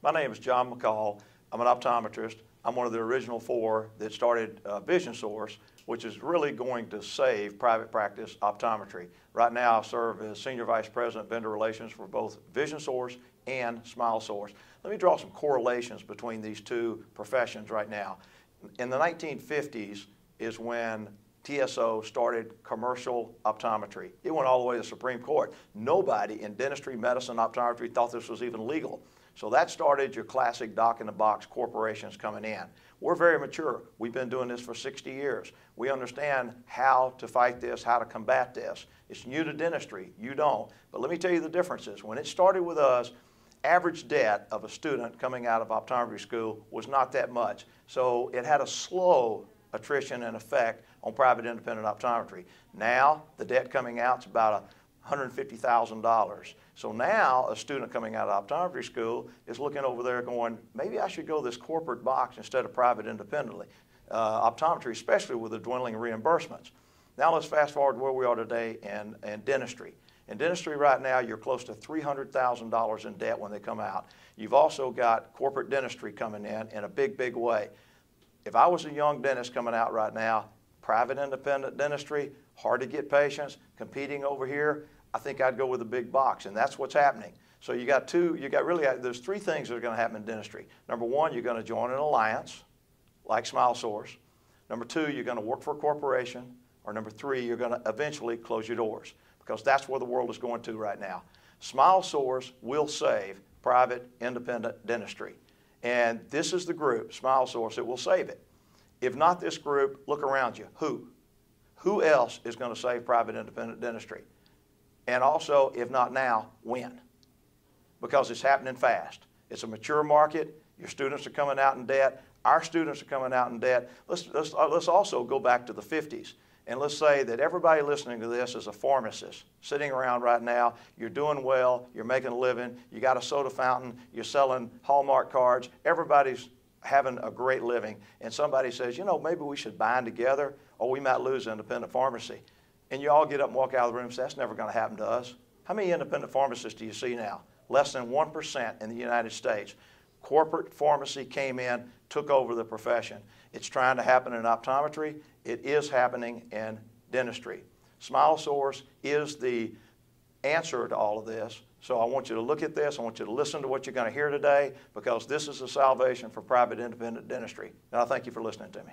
My name is John McCall. I'm an optometrist. I'm one of the original 4 that started Vision Source, which is really going to save private practice optometry. Right now I serve as Senior Vice President of Vendor Relations for both Vision Source and Smile Source. Let me draw some correlations between these two professions right now. In the 1950s is when TSO started commercial optometry. It went all the way to the Supreme Court. Nobody in dentistry, medicine, optometry thought this was even legal. So that started your classic dock-in-the-box corporations coming in. We're very mature. We've been doing this for 60 years. We understand how to fight this, how to combat this. It's new to dentistry. You don't. But let me tell you the differences. When it started with us, average debt of a student coming out of optometry school was not that much. So it had a slow attrition and effect on private independent optometry. Now, the debt coming out is about $150,000. So now a student coming out of optometry school is looking over there going, maybe I should go this corporate box instead of private independently. Optometry, especially with the dwindling reimbursements. Now let's fast forward to where we are today in dentistry. In dentistry right now, you're close to $300,000 in debt when they come out. You've also got corporate dentistry coming in a big, big way. If I was a young dentist coming out right now, private independent dentistry, hard to get patients, competing over here, I think I'd go with a big box, and that's what's happening. So there's 3 things that are going to happen in dentistry. Number 1, you're going to join an alliance, like Smile Source. Number 2, you're going to work for a corporation. Or number 3, you're going to eventually close your doors, because that's where the world is going to right now. Smile Source will save private independent dentistry. And this is the group, Smile Source, that will save it. If not this group, look around you. Who? Who else is going to save private independent dentistry? And also, if not now, when? Because it's happening fast. It's a mature market. Your students are coming out in debt. Our students are coming out in debt. Let's also go back to the 50s. And let's say that everybody listening to this is a pharmacist sitting around right now. You're doing well. You're making a living. You got a soda fountain. You're selling Hallmark cards. Everybody's having a great living. And somebody says, you know, maybe we should bind together or we might lose independent pharmacy. And you all get up and walk out of the room and say, that's never going to happen to us. How many independent pharmacists do you see now? Less than 1% in the United States. Corporate pharmacy came in, took over the profession. It's trying to happen in optometry. It is happening in dentistry. Smile Source is the answer to all of this. So I want you to look at this. I want you to listen to what you're going to hear today, because this is a salvation for private independent dentistry. And I thank you for listening to me.